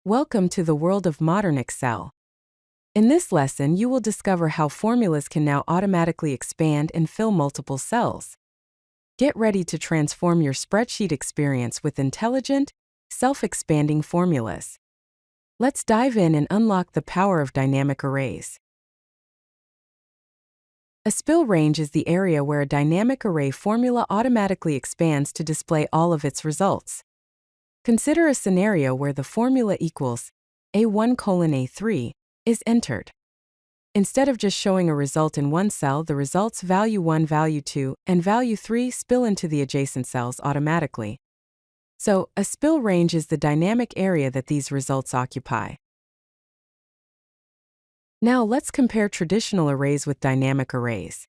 Welcome to the world of modern Excel. In this lesson, you will discover how formulas can now automatically expand and fill multiple cells. Get ready to transform your spreadsheet experience with intelligent, self-expanding formulas. Let's dive in and unlock the power of dynamic arrays. A spill range is the area where a dynamic array formula automatically expands to display all of its results. Consider a scenario where the formula equals A1 colon A3 is entered. Instead of just showing a result in one cell, the results value 1, value 2, and value 3 spill into the adjacent cells automatically. So, a spill range is the dynamic area that these results occupy. Now let's compare traditional arrays with dynamic arrays.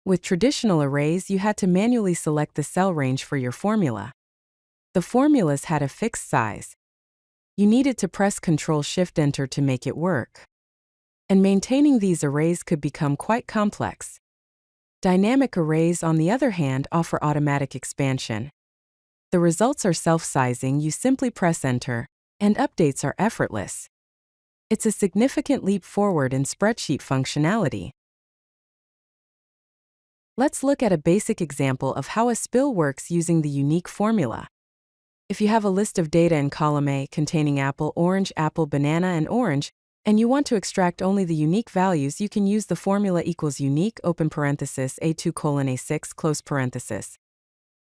With traditional arrays, you had to manually select the cell range for your formula. The formulas had a fixed size. You needed to press Ctrl-Shift-Enter to make it work. And maintaining these arrays could become quite complex. Dynamic arrays, on the other hand, offer automatic expansion. The results are self-sizing, you simply press Enter, and updates are effortless. It's a significant leap forward in spreadsheet functionality. Let's look at a basic example of how a spill works using the unique formula. If you have a list of data in column A containing apple, banana, and orange, and you want to extract only the unique values, you can use the formula equals unique open parenthesis A2 colon A6 close parenthesis.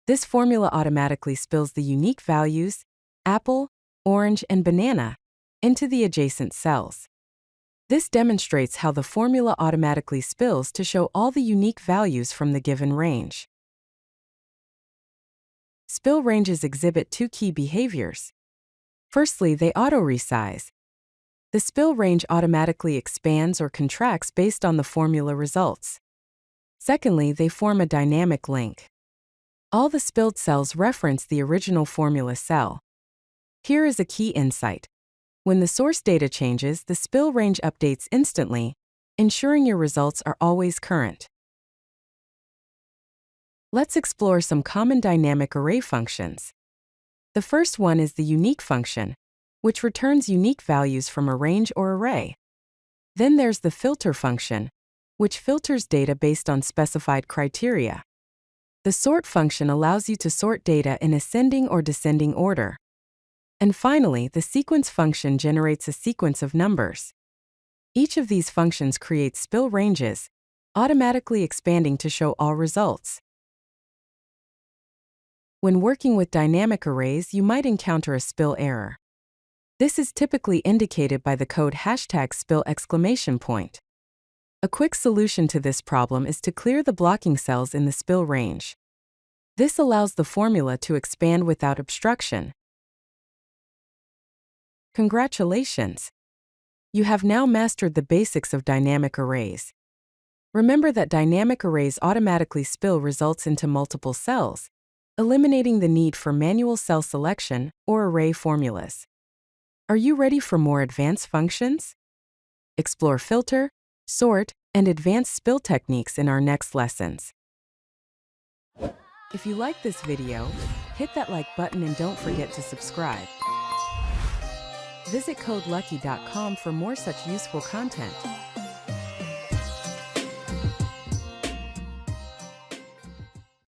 This formula automatically spills the unique values, apple, orange, and banana, into the adjacent cells. This demonstrates how the formula automatically spills to show all the unique values from the given range. Spill ranges exhibit two key behaviors. Firstly, they auto-resize. The spill range automatically expands or contracts based on the formula results. Secondly, they form a dynamic link. All the spilled cells reference the original formula cell. Here is a key insight. When the source data changes, the spill range updates instantly, ensuring your results are always current. Let's explore some common dynamic array functions. The first one is the unique function, which returns unique values from a range or array. Then there's the filter function, which filters data based on specified criteria. The sort function allows you to sort data in ascending or descending order. And finally, the sequence function generates a sequence of numbers. Each of these functions creates spill ranges, automatically expanding to show all results. When working with dynamic arrays, you might encounter a spill error. This is typically indicated by the code #spill!. A quick solution to this problem is to clear the blocking cells in the spill range. This allows the formula to expand without obstruction. Congratulations! You have now mastered the basics of dynamic arrays. Remember that dynamic arrays automatically spill results into multiple cells, eliminating the need for manual cell selection or array formulas. Are you ready for more advanced functions? Explore filter, sort, and advanced spill techniques in our next lessons. If you like this video, hit that like button and don't forget to subscribe. Visit codelucky.com for more such useful content.